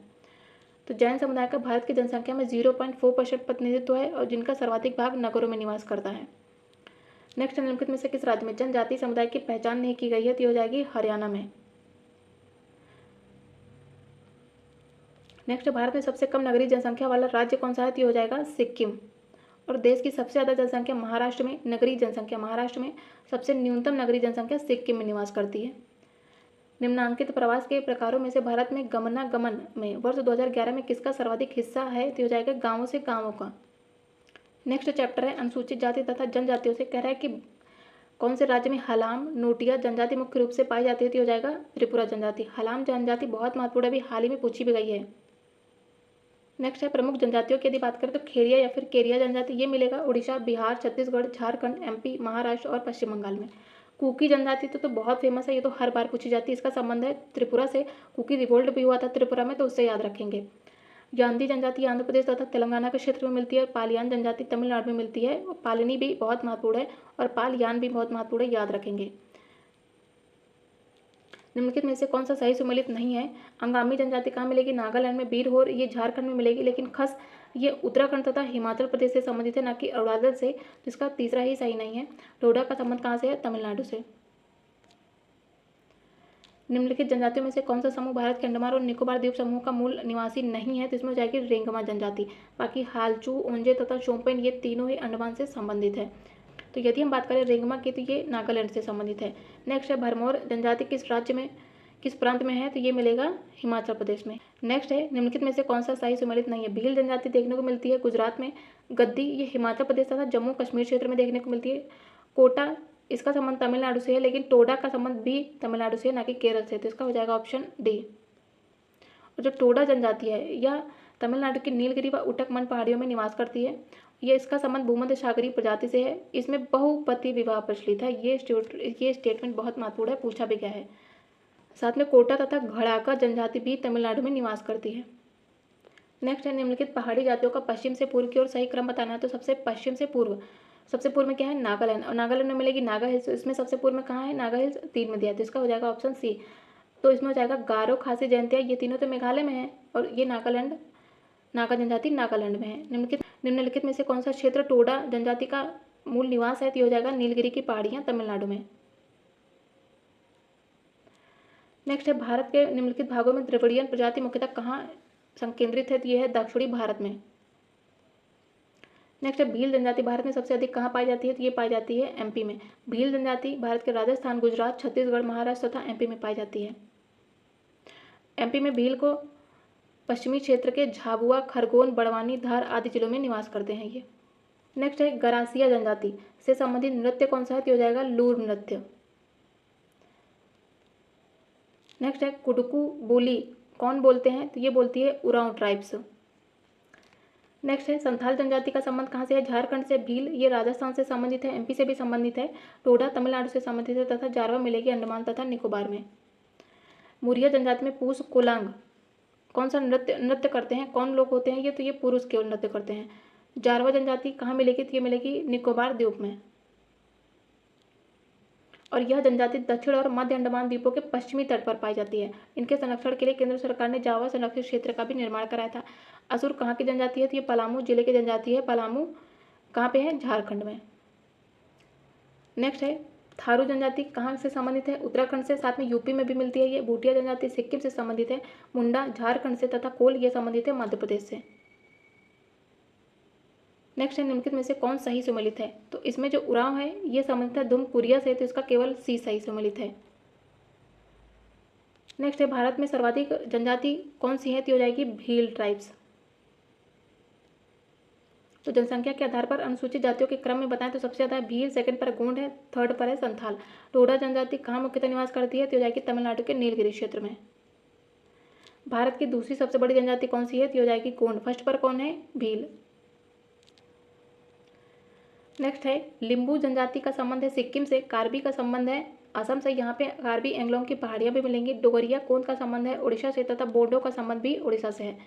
तो जैन समुदाय का भारत की जनसंख्या में 0.4% प्रतिनिधित्व है और जिनका सर्वाधिक भाग नगरों में निवास करता है। नेक्स्ट निम्नलिखित में से किस राज्य में जनजातीय समुदाय की पहचान नहीं की गई है, तो हो जाएगी हरियाणा में। नेक्स्ट भारत में सबसे कम नगरीय जनसंख्या वाला राज्य कौन सा है, तो हो जाएगा सिक्किम। और देश की सबसे ज़्यादा जनसंख्या महाराष्ट्र में, नगरीय जनसंख्या महाराष्ट्र में, सबसे न्यूनतम नगरीय जनसंख्या सिक्किम में निवास करती है। निम्नांकित प्रवास के प्रकारों में से भारत में गमनागमन में वर्ष 2011 में किसका सर्वाधिक हिस्सा है, तो हो जाएगा गाँवों से गाँवों का। नेक्स्ट चैप्टर है अनुसूचित जाति तथा जनजातियों से। कह रहा है कि कौन से राज्य में हलाम नोटिया जनजाति मुख्य रूप से पाई जाती है, तो हो जाएगा त्रिपुरा जनजाति। हलाम जनजाति बहुत महत्वपूर्ण है, अभी हाल ही में पूछी भी गई है। नेक्स्ट है प्रमुख जनजातियों की यदि बात करें तो खेरिया या फिर केरिया जनजाति, ये मिलेगा उड़ीसा, बिहार, छत्तीसगढ़, झारखंड, एमपी, महाराष्ट्र और पश्चिम बंगाल में। कुकी जनजाति तो बहुत फेमस है, ये तो हर बार पूछी जाती है। इसका संबंध है त्रिपुरा से, कुकी रिवोल्ट भी हुआ था त्रिपुरा में, तो उससे याद रखेंगे। यान्दी जनजाति आंध्र प्रदेश तथा तेलंगाना के क्षेत्र में मिलती है। पालियान जनजाति तमिलनाडु में मिलती है। पालिनी भी बहुत महत्वपूर्ण है और पालयान भी बहुत महत्वपूर्ण है, याद रखेंगे। निम्नलिखित में से कौन सा सही सुमेलित नहीं है? अंगामी जनजाति कहाँ मिलेगी? नागालैंड में। बीरहोर ये झारखंड में मिलेगी, लेकिन खस ये उत्तराखंड तथा हिमाचल प्रदेश से संबंधित है, ना कि अरुणाचल से, जिसका तीसरा ही सही नहीं है। टोडा का संबंध कहाँ से है? तमिलनाडु से। निम्नलिखित जनजातियों में से कौन सा समूह भारत के अंडमान और निकोबार द्वीप समूह का मूल निवासी नहीं है? तो इसमें हो जाएगी रेंगमा जनजाति। बाकी हालचू, ओंजे तथा शोम्पेन ये तीनों ही अंडमान से संबंधित है। तो यदि हम बात करें रेंगमा की, तो ये नागालैंड से संबंधित है। नेक्स्ट है भरमौर जनजाति किस राज्य में, किस प्रांत में है? तो ये मिलेगा हिमाचल प्रदेश में। नेक्स्ट है निम्नलिखित में से कौन सा सही सुमेलित नहीं है? भील जनजाति देखने को मिलती है गुजरात में। गद्दी ये हिमाचल प्रदेश तथा जम्मू कश्मीर क्षेत्र में देखने को मिलती है। कोटा इसका संबंध तमिलनाडु से है, लेकिन टोडा का संबंध भी तमिलनाडु से, ना कि केरल से, तो इसका हो जाएगा ऑप्शन डी। और जो टोडा जनजाति है यह तमिलनाडु की नीलगिरी व उटकमंड पहाड़ियों में निवास करती है। ये इसका संबंध भूमध्य सागरीय प्रजाति से है। इसमें बहुपति विवाह प्रचलित है। ये स्टेटमेंट बहुत महत्वपूर्ण है, पूछा भी गया है। साथ में कोटा तथा घड़ाका जनजाति भी तमिलनाडु में निवास करती है। नेक्स्ट है निम्नलिखित पहाड़ी जातियों का पश्चिम से पूर्व की ओर सही क्रम बताना है। तो सबसे पश्चिम से पूर्व, सबसे पूर्व में क्या है? नागालैंड। और नागालैंड में मिलेगी नागा हिल्स। इसमें सबसे पूर्व में कहाँ है? नागा हिल्स 3 में दिया है, तो इसका हो जाएगा ऑप्शन सी। तो इसमें हो जाएगा गारो, खासी, जयंतिया, ये तीनों तो मेघालय में है, और ये नागालैंड, नागा जनजाति नागालैंड में है। निम्नलिखित में से कौन सा क्षेत्र टोडा जनजाति का मूल निवास है? तो ये हो जाएगा नीलगिरी की पहाड़ियाँ तमिलनाडु में। नेक्स्ट है भारत के निम्नलिखित भागों में द्रविड़ियन प्रजाति मुख्यतः कहाँ संकेंद्रित है? तो ये है दक्षिणी भारत में। नेक्स्ट है भील जनजाति भारत में सबसे अधिक कहाँ पाई जाती है? तो ये पाई जाती है एमपी में। भील जनजाति भारत के राजस्थान, गुजरात, छत्तीसगढ़, महाराष्ट्र तथा एमपी में पाई जाती है। एमपी में भील को पश्चिमी क्षेत्र के झाबुआ, खरगोन, बड़वानी, धार आदि जिलों में निवास करते हैं ये। नेक्स्ट है गरासिया जनजाति से संबंधित नृत्य कौन सा है? तो हो जाएगा लूर नृत्य। नेक्स्ट है कुडुकू बोली कौन बोलते हैं? तो ये बोलती है उरांव ट्राइब्स। नेक्स्ट है संथाल जनजाति का संबंध कहाँ से है? झारखंड से। भील ये राजस्थान से संबंधित है, एमपी से भी संबंधित है। टोडा तमिलनाडु से संबंधित है, तथा जारवा मिलेगी अंडमान तथा निकोबार में। मुरिया जनजाति में पूस कोलांग कौन सा नृत्य करते हैं? कौन लोग होते हैं ये? तो ये पुरुष केवल नृत्य करते हैं। जारवा जनजाति कहाँ मिलेगी? तो ये मिलेगी निकोबार द्वीप में। और यह जनजाति दक्षिण और मध्य अंडमान द्वीपों के पश्चिमी तट पर पाई जाती है। इनके संरक्षण के लिए केंद्र सरकार ने जावा संरक्षित क्षेत्र का भी निर्माण कराया था। असुर कहाँ की जनजाति है? तो ये पलामू जिले की जनजाति है। पलामू कहाँ पे है? झारखंड में। नेक्स्ट है थारू जनजाति कहाँ से संबंधित है? उत्तराखंड से, साथ में यूपी में भी मिलती है ये। भूटिया जनजाति सिक्किम से संबंधित है। मुंडा झारखंड से, तथा कोल ये संबंधित है मध्य प्रदेश से। नेक्स्ट है निम्नलिखित में से कौन सही सुमेलित है? तो इसमें जो उरांव है ये संबंधित है धुम कुरिया से, तो इसका केवल सी सही सुमेलित है। नेक्स्ट है भारत में सर्वाधिक जनजाति कौन सी है? तो हो जाएगी भील ट्राइब्स। तो जनसंख्या के आधार पर अनुसूचित जातियों के क्रम में बताएं तो सबसे ज़्यादा भील, सेकंड पर गोंड है, थर्ड पर है संथाल। टोडा जनजाति कहाँ मुख्यतः निवास करती है? तो हो जाएगी तमिलनाडु के नीलगिरी क्षेत्र में। भारत की दूसरी सबसे बड़ी जनजाति कौन सी है? तो हो जाएगी गोंड। फर्स्ट पर कौन है? भील। नेक्स्ट है लिम्बू जनजाति का संबंध है सिक्किम से। कार्बी का संबंध है असम से, यहाँ पे कार्बी एंग्लोंग की पहाड़ियाँ भी मिलेंगी। डोगरिया कोंड का संबंध है उड़ीसा से, तथा बोडो का संबंध भी उड़ीसा से है।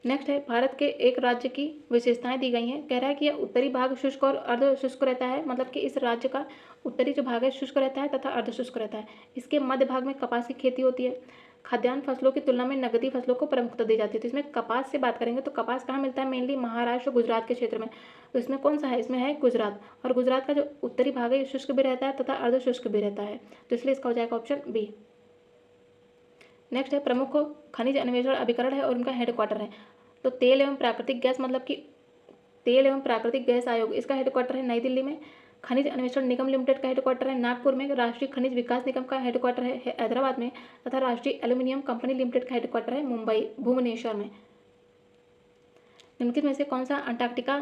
नेक्स्ट है भारत के एक राज्य की विशेषताएं दी गई हैं। कह रहा है कि यह उत्तरी भाग शुष्क और अर्ध शुष्क रहता है, मतलब कि इस राज्य का उत्तरी जो भाग है शुष्क रहता है तथा अर्ध शुष्क रहता है। इसके मध्य भाग में कपास की खेती होती है। खाद्यान्न फसलों की तुलना में नगदी फसलों को प्रमुखता दी जाती है। तो इसमें कपास से बात करेंगे तो कपास कहाँ मिलता है? मेनली महाराष्ट्र, गुजरात के क्षेत्र में। तो इसमें कौन सा है? इसमें है गुजरात। और गुजरात का जो उत्तरी भाग है शुष्क भी रहता है तथा अर्ध शुष्क भी रहता है, तो इसलिए इसका हो जाएगा ऑप्शन बी। नेक्स्ट है प्रमुख खनिज अन्वेषण अभिकरण है और उनका हेडक्वार्टर है। तो तेल एवं प्राकृतिक गैस, मतलब कि तेल एवं प्राकृतिक गैस आयोग, इसका हेडक्वार्टर है नई दिल्ली में। खनिज अन्वेषण निगम लिमिटेड का हेडक्वार्टर है नागपुर में। राष्ट्रीय खनिज विकास निगम का हेडक्वार्टर है हैदराबाद में, तथा राष्ट्रीय एल्यूमिनियम कंपनी लिमिटेड का हेडक्वार्टर है मुंबई, भुवनेश्वर में। निम्नलिखित में से कौन सा अंटार्कटिका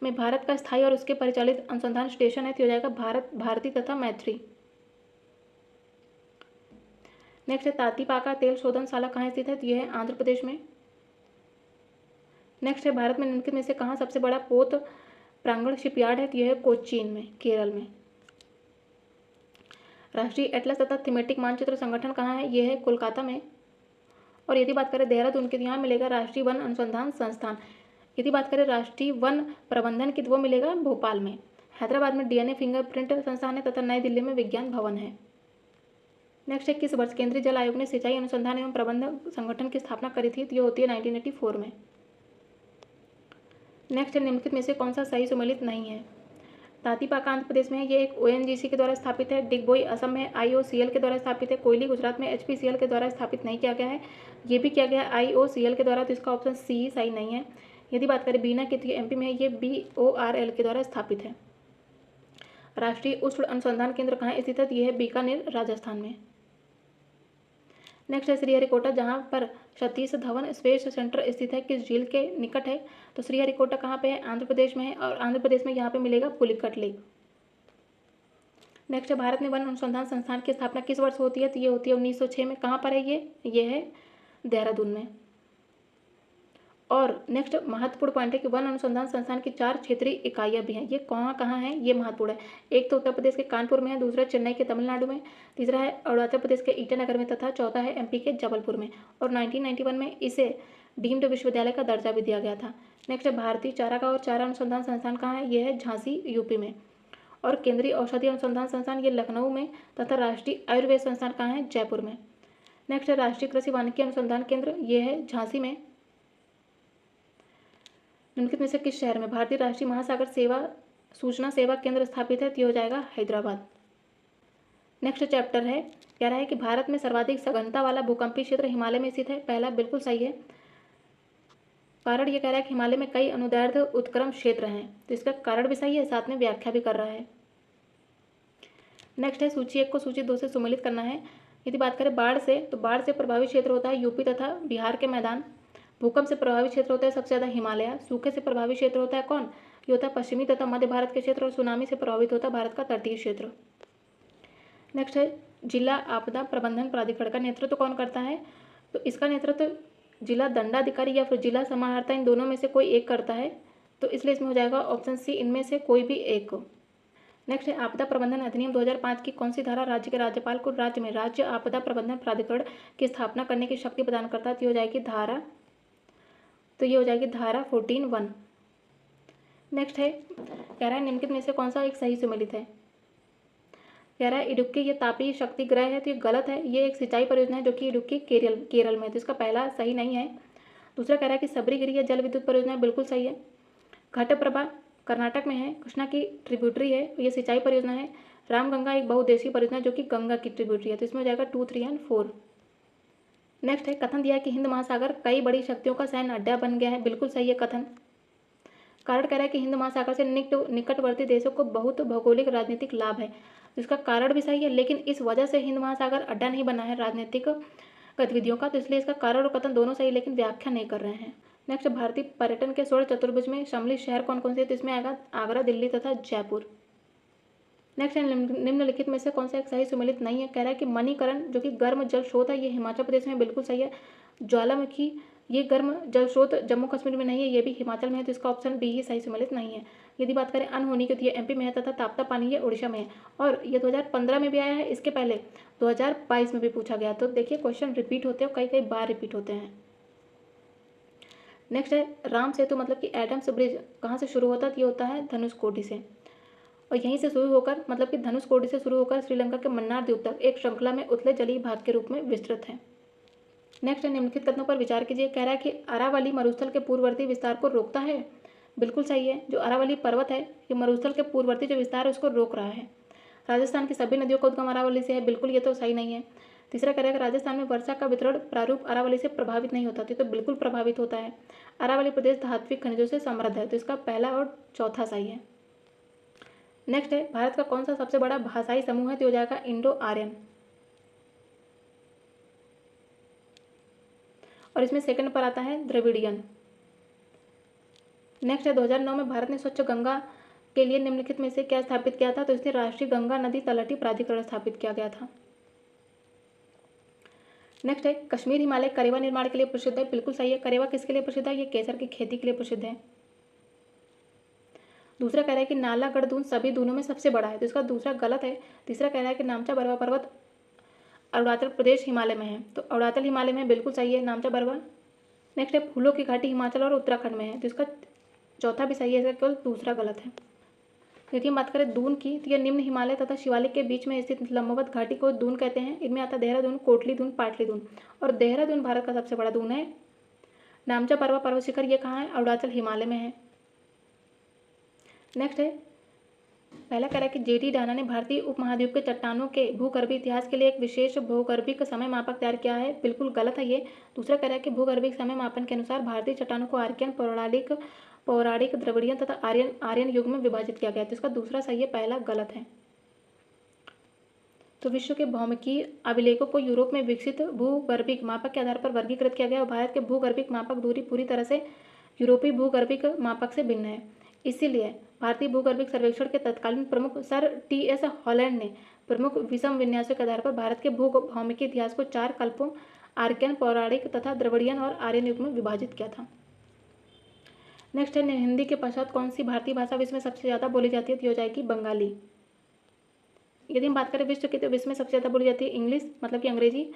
में भारत का स्थायी और उसके परिचालित अनुसंधान स्टेशन है? तो हो जाएगा भारती तथा मैत्री। नेक्स्ट है तातीपाका तेल शोधनशाला कहाँ स्थित है? तो यह है आंध्र प्रदेश में। नेक्स्ट है भारत में निम्नलिखित में से कहाँ सबसे बड़ा पोत प्रांगण शिपयार्ड है? तो यह है कोचीन में, केरल में। राष्ट्रीय एटलस तथा थीमेटिक मानचित्र संगठन कहाँ है? यह है कोलकाता में। और यदि बात करें देहरादून की, तो यहाँ मिलेगा राष्ट्रीय वन अनुसंधान संस्थान। यदि बात करें राष्ट्रीय वन प्रबंधन की, तो वो मिलेगा भोपाल में। हैदराबाद में डीएनए फिंगरप्रिंट संस्थान है तथा नई दिल्ली में विज्ञान भवन है। नेक्स्ट है किस वर्ष केंद्रीय जल आयोग ने सिंचाई अनुसंधान एवं प्रबंधन संगठन की स्थापना करी थी? तो ये होती है 1984 में। नेक्स्ट है निम्नलिखित में से कौन सा सही सुमेलित नहीं है? तातीपाका आंध्र प्रदेश में है, ये एक ओएनजीसी के द्वारा स्थापित है। डिगबोई असम में आईओसीएल के द्वारा स्थापित है। कोयली गुजरात में एचपीसीएल के द्वारा स्थापित नहीं किया गया है, ये भी किया गया है आईओसीएल के द्वारा, तो इसका ऑप्शन सी सही नहीं है। यदि बात करें बीना की, तो एमपी में है, ये बीओआरएल के द्वारा स्थापित है। राष्ट्रीय उष्ण अनुसंधान केंद्र कहाँ स्थित है? यह है बीकानेर, राजस्थान में। नेक्स्ट है श्रीहरिकोटा, जहाँ पर सतीश धवन स्पेस सेंटर स्थित है, किस झील के निकट है? तो श्रीहरिकोटा कहाँ पे है? आंध्र प्रदेश में है, और आंध्र प्रदेश में यहाँ पे मिलेगा पुलिकट लेक। नेक्स्ट है भारत में वन अनुसंधान संस्थान की स्थापना किस वर्ष होती है? तो ये होती है 1906 में। कहाँ पर है ये है देहरादून में। और नेक्स्ट महत्वपूर्ण पॉइंट है कि वन अनुसंधान संस्थान की 4 क्षेत्रीय इकाइयाँ भी हैं। ये कहाँ कहाँ हैं, ये महत्वपूर्ण है। एक तो उत्तर प्रदेश के कानपुर में है, दूसरा चेन्नई के तमिलनाडु में, तीसरा है अरुणाचल प्रदेश के ईटानगर में, तथा चौथा है एमपी के जबलपुर में। और 1991 में इसे डीम्ड विश्वविद्यालय का दर्जा भी दिया गया था। नेक्स्ट है भारतीय चारागाह और चारा अनुसंधान संस्थान कहाँ है? यह है झांसी, यूपी में। और केंद्रीय औषधि अनुसंधान संस्थान ये लखनऊ में, तथा राष्ट्रीय आयुर्वेद संस्थान कहाँ है? जयपुर में। नेक्स्ट है राष्ट्रीय कृषि वानिकी अनुसंधान केंद्र, ये है झांसी में। निम्नलिखित में से किस शहर में भारतीय राष्ट्रीय महासागर सेवा सूचना सेवा केंद्र स्थापित है? तो हो जाएगा हैदराबाद। नेक्स्ट चैप्टर है, कह रहा है कि भारत में सर्वाधिक सघनता वाला भूकंपीय क्षेत्र हिमालय में स्थित है। पहला बिल्कुल सही है। कारण ये कह रहा है कि हिमालय में कई अनुदैर्ध्य उत्क्रम क्षेत्र हैं, तो इसका कारण भी सही है, साथ में व्याख्या भी कर रहा है। नेक्स्ट है सूची 1 को सूची 2 से सुमेलित करना है। यदि बात करें बाढ़ से, तो बाढ़ से प्रभावित क्षेत्र होता है यूपी तथा बिहार के मैदान। भूकंप से प्रभावित क्षेत्र होता है सबसे ज़्यादा हिमालय। सूखे से प्रभावित क्षेत्र होता है कौन? ये होता है पश्चिमी तथा मध्य भारत के क्षेत्र। और सुनामी से प्रभावित होता है भारत का तटीय क्षेत्र। नेक्स्ट है जिला आपदा प्रबंधन प्राधिकरण का नेतृत्व कौन करता है? तो इसका नेतृत्व जिला दंडाधिकारी या फिर जिला समाहर्ता, इन दोनों में से कोई एक करता है। तो इसलिए इसमें हो जाएगा ऑप्शन सी, इनमें से कोई भी एक। नेक्स्ट है आपदा प्रबंधन अधिनियम 2005 की कौन सी धारा राज्य के राज्यपाल को राज्य में राज्य आपदा प्रबंधन प्राधिकरण की स्थापना करने की शक्ति प्रदान करता है? तो ये हो जाएगी धारा 14(1). नेक्स्ट है, कह रहा है निम्नलिखित में से कौन सा एक सही सुमेलित है? कह रहा है इडुक्की ये तापीय शक्ति ग्रह है, तो ये गलत है। ये एक सिंचाई परियोजना है जो कि इडुक्की केरल में है, तो इसका पहला सही नहीं है। दूसरा कह रहा है कि सबरीगिरी ये जल विद्युत परियोजना है, बिल्कुल सही है। घटप्रभा कर्नाटक में है, कृष्णा की ट्रिब्यूटरी है, ये सिंचाई परियोजना है। रामगंगा एक बहुउद्देशीय परियोजना है जो कि गंगा की ट्रिब्यूटरी है, तो इसमें हो जाएगा 2, 3 और 4। नेक्स्ट है कथन दिया है कि हिंद महासागर कई बड़ी शक्तियों का सैन्य अड्डा बन गया है, बिल्कुल सही है कथन। कारण कह रहा है कि हिंद महासागर से निकटवर्ती देशों को बहुत भौगोलिक राजनीतिक लाभ है, तो इसका कारण भी सही है। लेकिन इस वजह से हिंद महासागर अड्डा नहीं बना है राजनीतिक गतिविधियों का, तो इसलिए इसका कारण और कथन दोनों सही, लेकिन व्याख्या नहीं कर रहे हैं। नेक्स्ट भारतीय पर्यटन के स्वर्ण चतुर्भुज में सम्मिलित शहर कौन कौन से? तो इसमें आएगा आगरा, दिल्ली तथा जयपुर। नेक्स्ट निम्नलिखित में से कौन सा एक सही सुमेलित नहीं है? कह रहा है कि मणिकरण जो कि गर्म जल स्रोत है, ये हिमाचल प्रदेश में, बिल्कुल सही है। ज्वालामुखी ये गर्म जल स्रोत जम्मू कश्मीर में नहीं है, ये भी हिमाचल में है, तो इसका ऑप्शन बी ही सही सुमेलित नहीं है। यदि बात करें अनहोनी की, तो ये एमपी में है, तथा ताप्ता पानी ये उड़ीसा में है। और ये 2015 में भी आया है, इसके पहले 2022 में भी पूछा गया। तो देखिए क्वेश्चन रिपीट होते हैं, कई बार रिपीट होते हैं। नेक्स्ट है राम सेतु मतलब कि एडम्स ब्रिज कहाँ से शुरू होता है? ये होता है धनुषकोडी से, और यहीं से शुरू होकर मतलब कि धनुषकोडी से शुरू होकर श्रीलंका के मन्नार द्वीप तक एक श्रृंखला में उथले जलीय भाग के रूप में विस्तृत है। नेक्स्ट है निम्नलिखित कथनों पर विचार कीजिए। कह रहा है कि अरावली मरुस्थल के पूर्ववर्ती विस्तार को रोकता है, बिल्कुल सही है। जो अरावली पर्वत है ये मरुस्थल के पूर्ववर्ती जो विस्तार है उसको रोक रहा है। राजस्थान की सभी नदियों का उद्गम अरावली से है, बिल्कुल ये तो सही नहीं है। तीसरा कह रहा है कि राजस्थान में वर्षा का वितरण प्रारूप अरावली से प्रभावित नहीं होता, तो बिल्कुल प्रभावित होता है। अरावली प्रदेश धात्विक खनिजों से समृद्ध है, तो इसका पहला और चौथा सही है। नेक्स्ट है भारत का कौन सा सबसे बड़ा भाषाई समूह है? तो हो जाएगा इंडो आर्यन, और इसमें सेकंड पर आता है द्रविडियन। नेक्स्ट है 2009 में भारत ने स्वच्छ गंगा के लिए निम्नलिखित में से क्या स्थापित किया था? तो इसने राष्ट्रीय गंगा नदी तलहटी प्राधिकरण स्थापित किया गया था। नेक्स्ट है कश्मीर हिमालय करेवा निर्माण के लिए प्रसिद्ध है। बिल्कुल सही है। करेवा किसके लिए प्रसिद्ध है? ये केसर की खेती के लिए प्रसिद्ध है। दूसरा कह रहा है कि नालागढ़ दून सभी दूनों में सबसे बड़ा है, तो इसका दूसरा गलत है। तीसरा कह रहा है कि नामचा बरवा पर्वत अरुणाचल प्रदेश हिमालय में है, तो अरुणाचल हिमालय में बिल्कुल सही है नामचा बरवा। नेक्स्ट है फूलों की घाटी हिमाचल और उत्तराखंड में है, तो इसका चौथा भी सही है, इसका केवल दूसरा गलत है। यदि हम बात करें दून की, तो यह निम्न हिमालय तथा शिवालिक के बीच में स्थित लंबवत घाटी को दून कहते हैं। इनमें आता है देहरादून, कोटली दून, पाटली दून, और देहरादून भारत का सबसे बड़ा दून है। नामचा बरवा पर्वत शिखर ये कहाँ है? अरुणाचल हिमालय में है। नेक्स्ट है पहला कह रहा है कि जेडी डाना ने भारतीय उपमहाद्वीप के चट्टानों के भूगर्भीय इतिहास के लिए एक विशेष भूगर्भिक समय मापक तैयार किया है। बिल्कुल गलत है ये। दूसरा कह रहा है कि भूगर्भिक समय मापन के अनुसार भारतीय चट्टानों को आर्कियन, पौराणिक, द्रविड़ियन तथा आर्यन युग में विभाजित किया गया है, तो इसका दूसरा सही है, पहला गलत है। तो विश्व के भौमिकीय अभिलेखों को यूरोप में विकसित भूगर्भिक मापक के आधार पर वर्गीकृत किया गया और भारत के भूगर्भिक मापक दूरी पूरी तरह से यूरोपीय भूगर्भिक मापक से भिन्न है। इसीलिए भारतीय भूगर्भिक सर्वेक्षण के तत्कालीन प्रमुख सर टी.एस. हॉलैंड ने प्रमुख विषम विन्यासों के आधार पर भारत के भूभौमिकीय इतिहास को 4 कल्पों आर्कियन, पौराणिक तथा द्रविड़ियन और आर्यन युग में विभाजित किया था। नेक्स्ट है हिंदी के पश्चात कौन सी भारतीय भाषा विश्व में सबसे ज़्यादा बोली जाती है? तो हो जाएगी बंगाली। यदि हम बात करें विश्व की, तो विश्व में सबसे ज़्यादा बोली जाती है इंग्लिश, मतलब कि अंग्रेजी।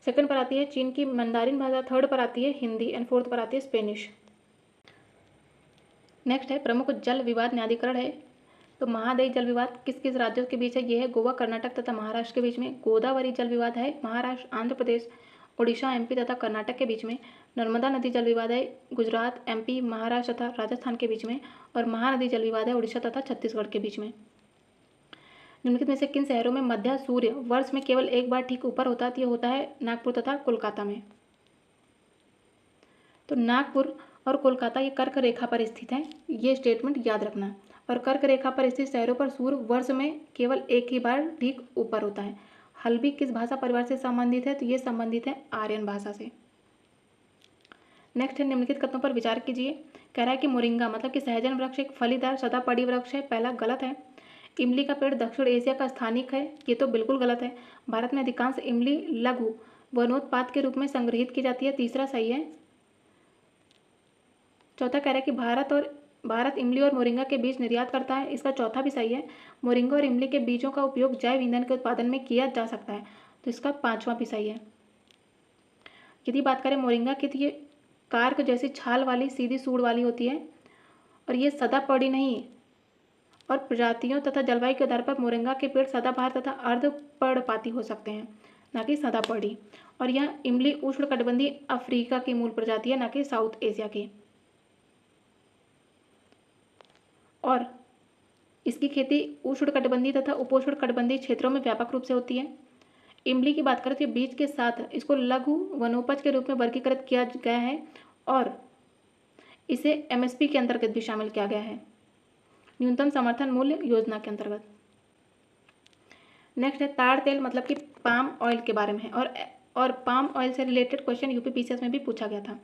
सेकंड पर आती है चीन की मंदारिन भाषा, थर्ड पर आती है हिंदी एंड फोर्थ पर आती है स्पेनिश। नेक्स्ट है प्रमुख जल विवाद न्यायाधिकरण है, तो महादायी जल विवाद किस किस राज्यों के बीच है? ये है गोवा, कर्नाटक तथा महाराष्ट्र के बीच में। गोदावरी जल विवाद है महाराष्ट्र, आंध्र प्रदेश, उड़ीसा, एमपी तथा कर्नाटक के बीच में। नर्मदा नदी जल विवाद है गुजरात, एमपी, महाराष्ट्र तथा राजस्थान के बीच में। और महानदी जल विवाद है उड़ीसा तथा छत्तीसगढ़ के बीच में। निम्नलिखित में से किन शहरों में मध्य सूर्य वर्ष में केवल एक बार ठीक ऊपर होता है? तो ये होता है नागपुर तथा कोलकाता में। तो नागपुर और कोलकाता ये कर्क रेखा पर स्थित हैं, ये स्टेटमेंट याद रखना। और कर्क रेखा पर स्थित शहरों पर सूर्य वर्ष में केवल एक ही बार ठीक ऊपर होता है। हल्बी किस भाषा परिवार से संबंधित है? तो ये संबंधित है आर्यन भाषा से। नेक्स्ट है निम्नलिखित कथनों पर विचार कीजिए। कह रहा है कि मोरिंगा मतलब कि सहजन वृक्ष एक फलीदार सदापड़ी वृक्ष है, पहला गलत है। इमली का पेड़ दक्षिण एशिया का स्थानिक है, ये तो बिल्कुल गलत है। भारत में अधिकांश इमली लघु वनोत्पाद के रूप में संग्रहित की जाती है, तीसरा सही है। चौथा कह रहा है कि भारत इमली और मोरिंगा के बीज निर्यात करता है, इसका चौथा भी सही है। मोरिंगा और इमली के बीजों का उपयोग जैव ईंधन के उत्पादन में किया जा सकता है, तो इसका पांचवा भी सही है। यदि बात करें मोरिंगा की, तो ये कार्क जैसी छाल वाली सीधी सूंड वाली होती है और ये सदापड़ी नहीं, और प्रजातियों तथा जलवायु के आधार पर मोरिंगा के पेड़ सदाबहार तथा अर्धपर्णपाती हो सकते हैं, ना कि सदापड़ी। और यह इमली उष्णकटिबंधीय अफ्रीका की मूल प्रजाति है, ना कि साउथ एशिया की। और इसकी खेती उष्णकटिबंधीय तथा उपोष्णकटिबंधीय क्षेत्रों में व्यापक रूप से होती है। इमली की बात करें तो बीज के साथ इसको लघु वनोपज के रूप में वर्गीकृत किया गया है और इसे एमएसपी के अंतर्गत भी शामिल किया गया है, न्यूनतम समर्थन मूल्य योजना के अंतर्गत। नेक्स्ट है ताड़ तेल मतलब कि पाम ऑयल के बारे में है, और पाम ऑयल से रिलेटेड क्वेश्चन यूपी पीसीएस में भी पूछा गया था।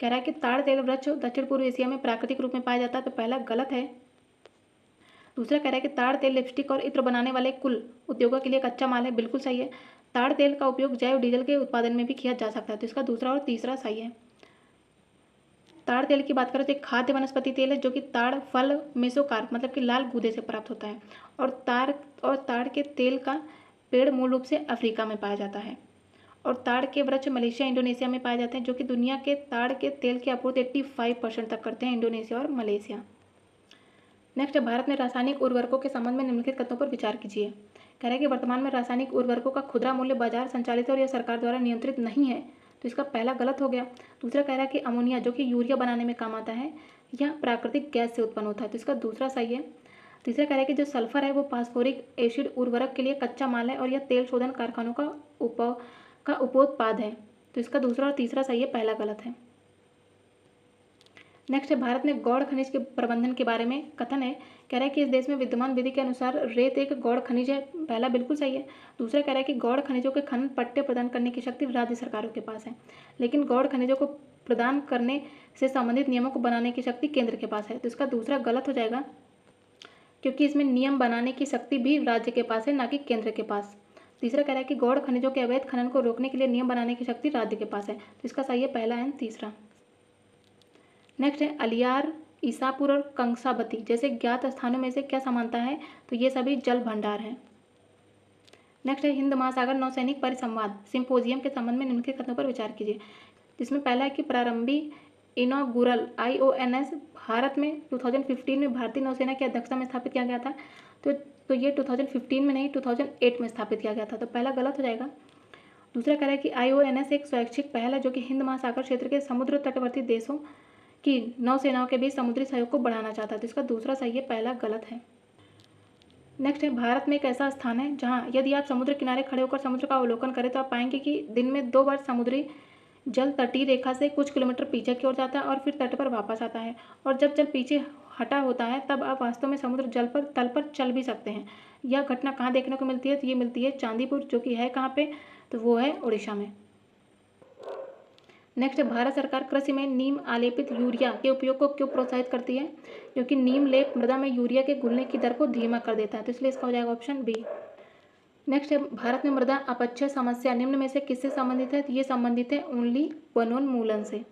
कह रहा है कि ताड़ तेल वृक्ष दक्षिण पूर्व एशिया में प्राकृतिक रूप में पाया जाता है, तो पहला गलत है। दूसरा कह रहा है कि ताड़ तेल लिपस्टिक और इत्र बनाने वाले कुल उद्योगों के लिए कच्चा माल है, बिल्कुल सही है। ताड़ तेल का उपयोग जैव डीजल के उत्पादन में भी किया जा सकता है, तो इसका दूसरा और तीसरा सही है। ताड़ तेल की बात करें तो एक खाद्य वनस्पति तेल है जो कि ताड़ फल मेसोकार्प मतलब कि लाल गूदे से प्राप्त होता है, और ताड़ के तेल का पेड़ मूल रूप से अफ्रीका में पाया जाता है, और ताड़ के वृक्ष मलेशिया, इंडोनेशिया में पाए जाते हैं, जो कि दुनिया के ताड़ के तेल की आपूर्ति 85% तक करते हैं, इंडोनेशिया और मलेशिया। नेक्स्ट है भारत में रासायनिक उर्वरकों के संबंध में निम्नलिखित कथनों पर विचार कीजिए। कह रहा है कि वर्तमान में रासायनिक उर्वरकों का खुदरा मूल्य बाजार संचालित है और यह सरकार द्वारा नियंत्रित नहीं है, तो इसका पहला गलत हो गया। दूसरा कह रहा है कि अमोनिया जो कि यूरिया बनाने में काम आता है, यह प्राकृतिक गैस से उत्पन्न होता है, तो इसका दूसरा सही है। तीसरा कह रहा है कि जो सल्फर है वो फास्फोरिक एसिड उर्वरक के लिए कच्चा माल है और यह तेल शोधन कारखानों का उपोत्पाद है, तो इसका दूसरा और तीसरा सही है, पहला गलत है। नेक्स्ट है भारत में गौड़ खनिज के प्रबंधन के बारे में कथन है कह रहा है कि इस देश में विद्यमान विधि के अनुसार रेत एक गौण खनिज है। पहला बिल्कुल सही है। दूसरा कह रहा है कि गौण खनिजों के खनन पट्टे प्रदान करने की शक्ति राज्य सरकारों के पास है, लेकिन गौण खनिजों को प्रदान करने से संबंधित नियमों को बनाने की शक्ति केंद्र के पास है। तो इसका दूसरा गलत हो जाएगा, क्योंकि इसमें नियम बनाने की शक्ति भी राज्य के पास है, ना कि केंद्र के पास। तीसरा कह रहा है कि गौण खनिजों के अवैध खनन को रोकने के लिए नियम बनाने की शक्ति राज्य के पास है। तो इसका सही है पहला एंड तीसरा। नेक्स्ट है अलियार, ईसापुर और कंसाबती जैसे ज्ञात स्थानों में से क्या समानता है? तो ये सभी जल भंडार हैं। नेक्स्ट है हिंद महासागर नौसैनिक परिसंवाद सिंपोजियम के संबंध में निम्नलिखित कथनों पर विचार कीजिए। जिसमें पहला है कि प्रारंभिक इनॉगुरल IONS भारत में 2015 में भारतीय नौसेना की अध्यक्षता में स्थापित किया गया था। तो ये 2015 में नहीं, 2008 में स्थापित किया गया था। तो पहला गलत हो जाएगा। दूसरा कह रहा है कि IONS एक स्वैच्छिक पहल है जो कि हिंद महासागर क्षेत्र के समुद्र तटवर्ती देशों की नौसेनाओं के बीच समुद्री सहयोग को बढ़ाना चाहता है। तो इसका दूसरा सही है, पहला गलत है। नेक्स्ट है भारत में एक ऐसा स्थान है जहाँ यदि आप समुद्र किनारे खड़े होकर समुद्र का अवलोकन करें तो आप पाएंगे कि दिन में 2 बार समुद्री जल तटीय रेखा से कुछ किलोमीटर पीछे की ओर जाता है और फिर तट पर वापस आता है। और जब जल पीछे हटा होता है तब आप वास्तव में समुद्र तल पर चल भी सकते हैं। यह घटना कहाँ देखने को मिलती है? तो ये मिलती है चांदीपुर, जो कि है कहाँ पे? तो वो है उड़ीसा में। नेक्स्ट, भारत सरकार कृषि में नीम आलेपित यूरिया के उपयोग को क्यों प्रोत्साहित करती है? क्योंकि नीम लेप मृदा में यूरिया के घुलने की दर को धीमा कर देता है। तो इसलिए इसका हो जाएगा ऑप्शन बी। नेक्स्ट है भारत में मृदा अपक्षय समस्या निम्न में से किससे संबंधित है? तो ये संबंधित है ओनली वनोन्मूलन से।